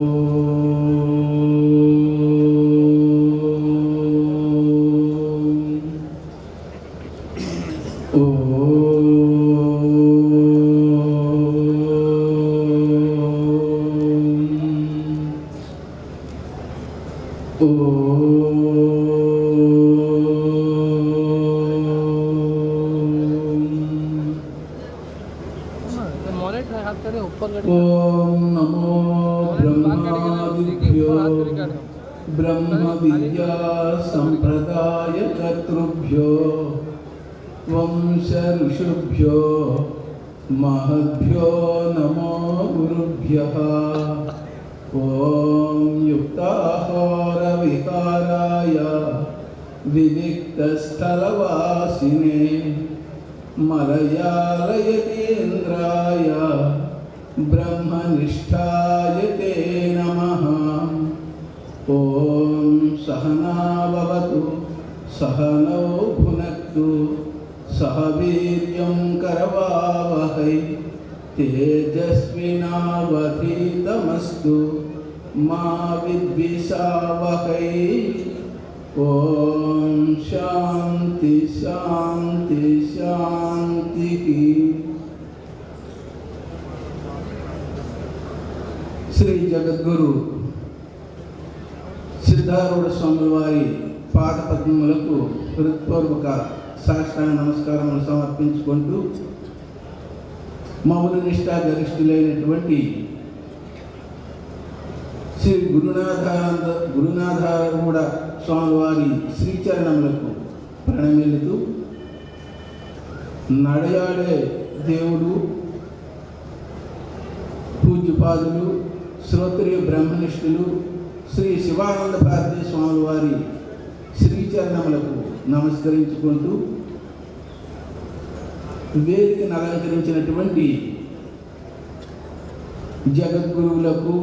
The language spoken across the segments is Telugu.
ओम नमो ब्रह्मादिभ्यो ब्रह्म विद्या संप्रदाय कर्तृभ्यो वंश ऋषिभ्यो महद्भ्यो नमो गुरुभ्यः। ओम युक्ताहार विहाराय विविक्तस्थलवासिने मलयालयतीन्द्राय ब्रह्मनिष्ठाय ते नमः। ओम सहना भवतु सहनौ भुनक्तु सह वीर्यं करवावहै तेजस्विनावधीतमस्तु मा विद्विषावहै। ओम शांति शांति शांति। శ్రీ జగద్గురు సిద్ధారూఢ స్వాముల వారి పాద పద్మములకు హృత్పూర్వక సాష్టాంగ నమస్కారములు సమర్పించుకుంటూ మౌన నిష్ఠా గరిష్ఠులైనటువంటి శ్రీ గురునాథారూఢ స్వాముల వారి శ్రీచరణములకు ప్రణమిల్లుతూ నడయాడే దేవుడు పూజ్యపాదులు శ్రోత్రియ బ్రహ్మనిష్ఠులు శ్రీ శివానంద భారతీ స్వామి వారి శ్రీచరణములకు నమస్కరించుకుంటూ వేదికను అలంకరించినటువంటి జగద్గురువులకు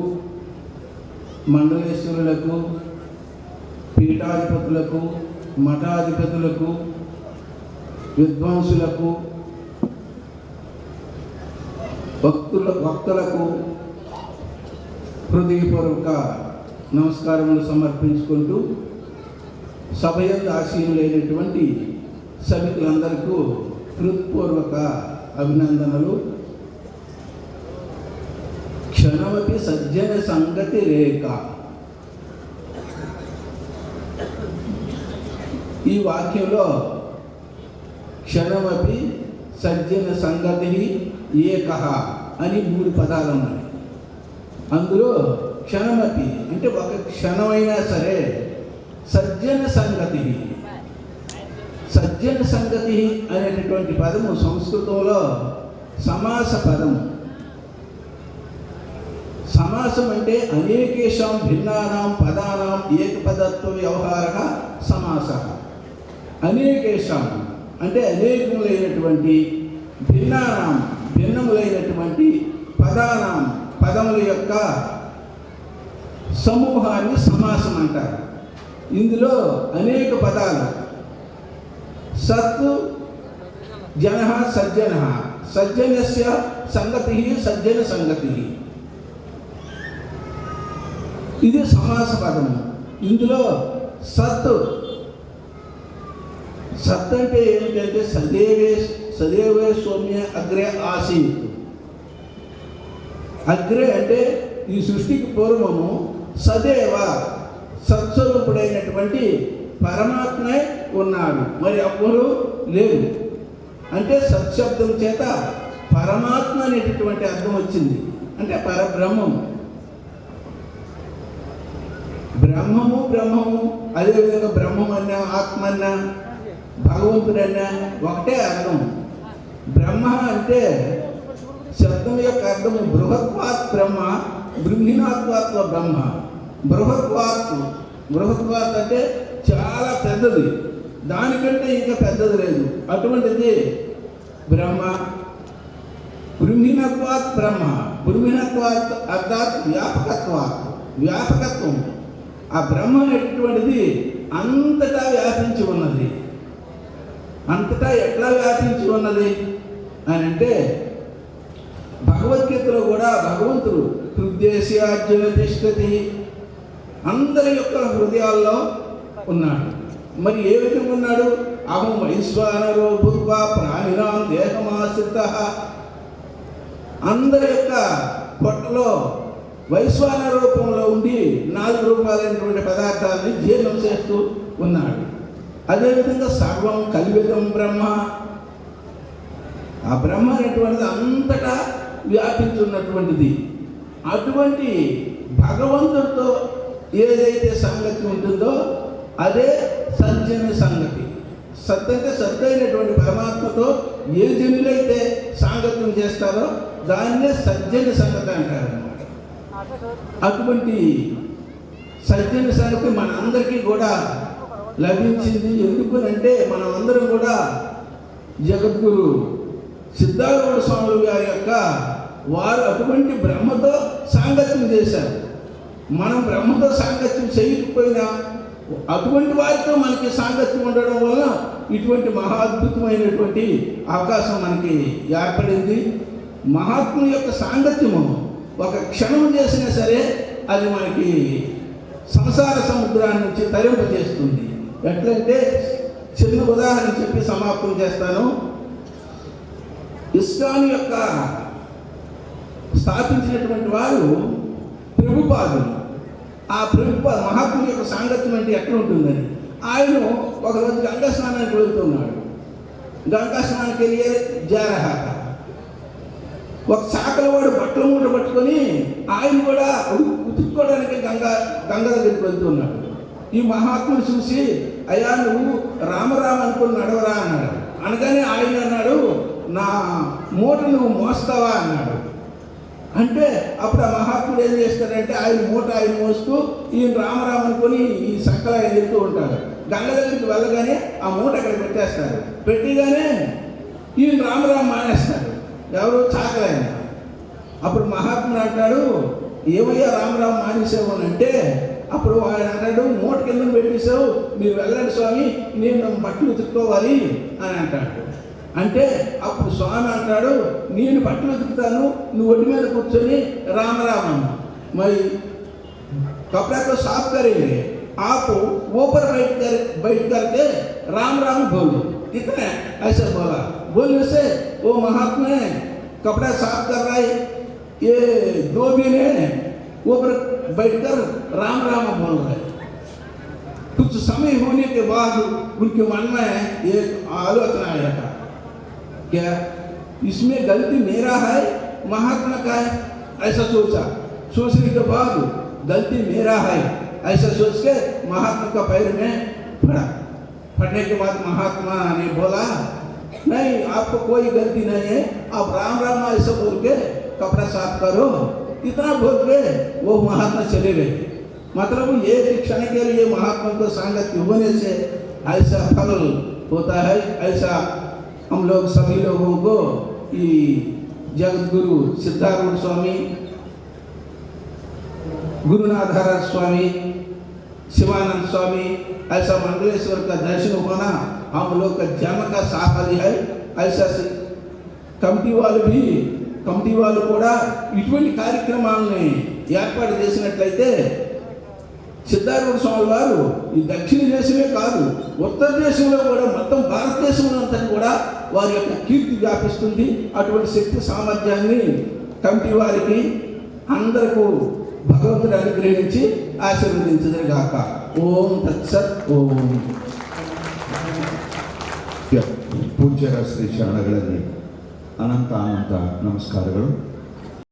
మండలేశ్వరులకు పీఠాధిపతులకు మఠాధిపతులకు విద్వాంసులకు భక్తులకు హృదయపూర్వక నమస్కారములు సమర్పించుకుంటూ సభయందు ఆశీనులైనటువంటి సభికులందరికీ హృత్పూర్వక అభినందనలు. క్షణమపి సజ్జన సంగతి రేఖ. ఈ వాక్యంలో క్షణమపి సజ్జన సంగతి ఏకః అని 3 పదాలు ఉన్నాయి. అందులో క్షణమపి అంటే ఒక క్షణమైనా సరే, సజ్జన సంగతి అనేటటువంటి పదము సంస్కృతంలో సమాస పదము. సమాసం అంటే అనేకేషాం భిన్నానాం పదానాం ఏకపదత్వ వ్యవహార సమాస. అనేకేషాం అంటే అనేకములైనటువంటి, భిన్నములైనటువంటి పదానాం పదముల యొక్క సమూహాన్ని సమాసం అంటారు. ఇందులో అనేక పదాలు సత్ జన సజ్జన సజ్జనస్య సంగతి సజ్జన సంగతి, ఇది సమాస పదము. ఇందులో సత్ అంటే ఏమిటంటే సదేవే సౌమ్య అగ్రే ఆసీత్. అగ్రే అంటే ఈ సృష్టికి పూర్వము సదేవ సత్స్వరూపుడైనటువంటి పరమాత్మే ఉన్నాడు, మరి ఎవ్వరూ లేరు. అంటే సత్శబ్దం చేత పరమాత్మ అనేటటువంటి అర్థం వచ్చింది. అంటే పరబ్రహ్మం. బ్రహ్మము అదేవిధంగా బ్రహ్మమన్నా ఆత్మన్నా భగవంతుడన్నా ఒకటే అర్థం. బ్రహ్మ అంటే శబ్దం యొక్క అర్థము బృహత్వాత్ బ్రహ్మ, బృంహిణాత్వాత్వ బ్రహ్మ. బృహత్వాత్ అంటే చాలా పెద్దది, దానికంటే ఇంకా పెద్దది లేదు, అటువంటిది బ్రహ్మ. బృంహిణత్వాత్ బ్రహ్మ, బృంహిణత్వాత్ అర్థాత్ వ్యాపకత్వం. ఆ బ్రహ్మ అనేటటువంటిది అంతటా వ్యాపించి ఉన్నది. అంతటా ఎట్లా వ్యాపించి ఉన్నది అని అంటే, భగవద్గీతలో కూడా భగవంతుడు హృదయస్యార్జున తిష్టతి, అందరి యొక్క హృదయాల్లో ఉన్నాడు. మరి ఏ విధంగా ఉన్నాడు? అహం వైశ్వానరో భూత్వా ప్రాణినాం దేహమాశ్రితః, అందరి యొక్క పొట్టలో వైశ్వాన రూపంలో ఉండి 4 రూపాయలైనటువంటి పదార్థాన్ని జీర్ణం చేస్తూ ఉన్నాడు. అదేవిధంగా సర్వం కల్విదం బ్రహ్మ, ఆ బ్రహ్మ అనేటువంటిది అంతటా వ్యాపించున్నటువంటిది. అటువంటి భగవంతుడితో ఏదైతే సంగతి ఉంటుందో అదే సజ్జన సంగతి. సత్ అంటే సత్ అయినటువంటి పరమాత్మతో ఏ జనులైతే సాంగత్యం చేస్తారో దాన్నే సజ్జన సంగతి అంటారు అన్నమాట. అటువంటి సజ్జన సంగతి మన అందరికీ కూడా లభించింది. ఎందుకనంటే మనం అందరం కూడా జగద్గురు సిద్ధారూఢ స్వాములు గారి యొక్క వారు అటువంటి బ్రహ్మతో సాంగత్యం చేశారు. మనం బ్రహ్మతో సాంగత్యం చేయకపోయినా అటువంటి వారితో మనకి సాంగత్యం ఉండడం వల్ల ఇటువంటి మహా అద్భుతమైనటువంటి అవకాశం మనకి ఏర్పడింది. మహాత్ముని యొక్క సాంగత్యము ఒక క్షణం చేసినా సరే అది మనకి సంసార సముద్రాన్ని నుంచి తరింపజేస్తుంది. ఎట్లంటే చిన్న ఉదాహరణ చెప్పి సమాప్తం చేస్తాను. ఇస్కాన్ యొక్క స్థాపించినటువంటి వారు ప్రభుపాదులు. ఆ ప్రభుపాద మహాత్ముని యొక్క సాంగత్యం అంటే ఎట్లా ఉంటుందని ఆయన ఒకరోజు గంగా స్నానానికి వెళ్తున్నాడు. గంగా స్నానానికి వెళ్ళి జారహాక ఒక చాకల వాడు బట్టల మూట పట్టుకొని ఆయన కూడా ఉతుక్కోవడానికి గంగ దగ్గరికి వెళ్తున్నాడు. ఈ మహాత్ముడు చూసి, అయ్యా నువ్వు రామరామ అనుకుని నడవరా అన్నాడు. అనగానే ఆయన అన్నాడు, నా మూట నువ్వు మోస్తావా అన్నాడు. అంటే అప్పుడు ఆ మహాత్ముడు ఏం చేస్తాడంటే ఆయన మూట ఆయన మోస్తూ ఈయన రామరామ అనుకొని ఈ సంకల ఆయన వెళ్తూ ఉంటాడు. గంగ దగ్గరికి వెళ్ళగానే ఆ మూట అక్కడ పెట్టేస్తారు. పెట్టిగానే ఈయన రామరామ మానేస్తాడు. ఎవరు? చాకలైన. అప్పుడు మహాత్ముడు అంటాడు, ఏమయ్యా రామరామ మానేసావు అని అంటే అప్పుడు ఆయన అంటాడు, మూట కింద పెట్టేసావు, మీరు వెళ్ళండి స్వామి, నేను బట్టలు ఉతుక్కోవాలి అని అంటాడు. అంటే అప్పుడు స్వామి అంటాడు, నేను బట్టలు ఉతుకుతాను, నువ్వు ఒడ్డు మీద కూర్చొని రామరామ మరి कपड़ा को साफ करेंगे, आप ऊपर बैठ करके राम राम बोलो। कितने ऐसे बोला। बोलने से वो महात्मा है कपड़ा साफ कर रहा है, ये दो भी ने ऊपर बैठकर राम राम बोल रहे। कुछ समय होने के बाद उनके मन में एक आलोचना आया था, क्या इसमें गलती मेरा है महात्मा का है? ऐसा सोचा। सोचने के बाद गलती मेरा है ऐसा सोच के महात्मा का पैर में पड़ा। पड़ने के बाद महात्मा ने बोला, नहीं आपको कोई गलती नहीं है, आप राम राम ऐसा बोल के कपड़ा साफ करो। इतना बोल के वो महात्मा चले गए। मतलब एक क्षण के लिए महात्मा को सांगत्य होने से ऐसा फल होता है। ऐसा हम लोग सभी लोगों को जगद्गुरु सिद्धारूढ़ स्वामी, गुरुनाथ स्वामी, शिवानंद स्वामी, ऐसा मंगलेश्वर का दर्शन होना हम लोग का जन्म का साफल्य है। ऐसा కమిటీ వాళ్ళు కూడా ఇటువంటి కార్యక్రమాలని ఏర్పాటు చేసినట్లయితే సిద్ధారూఢ స్వామి వారు ఈ దక్షిణ దేశమే కాదు ఉత్తర దేశంలో కూడా మొత్తం భారతదేశంలో అంతా కూడా వారి యొక్క కీర్తి వ్యాపిస్తుంది. అటువంటి శక్తి సామర్థ్యాన్ని కమిటీ వారికి అందరికీ భగవంతుడు అనుగ్రహించి ఆశీర్వదించుగాక. ఓం తత్సత్. ఓం. ಪೂಜ್ಯರ ಶ್ರೀ ಶರಣಗಳಲ್ಲಿ ಅನಂತ ನಮಸ್ಕಾರಗಳು.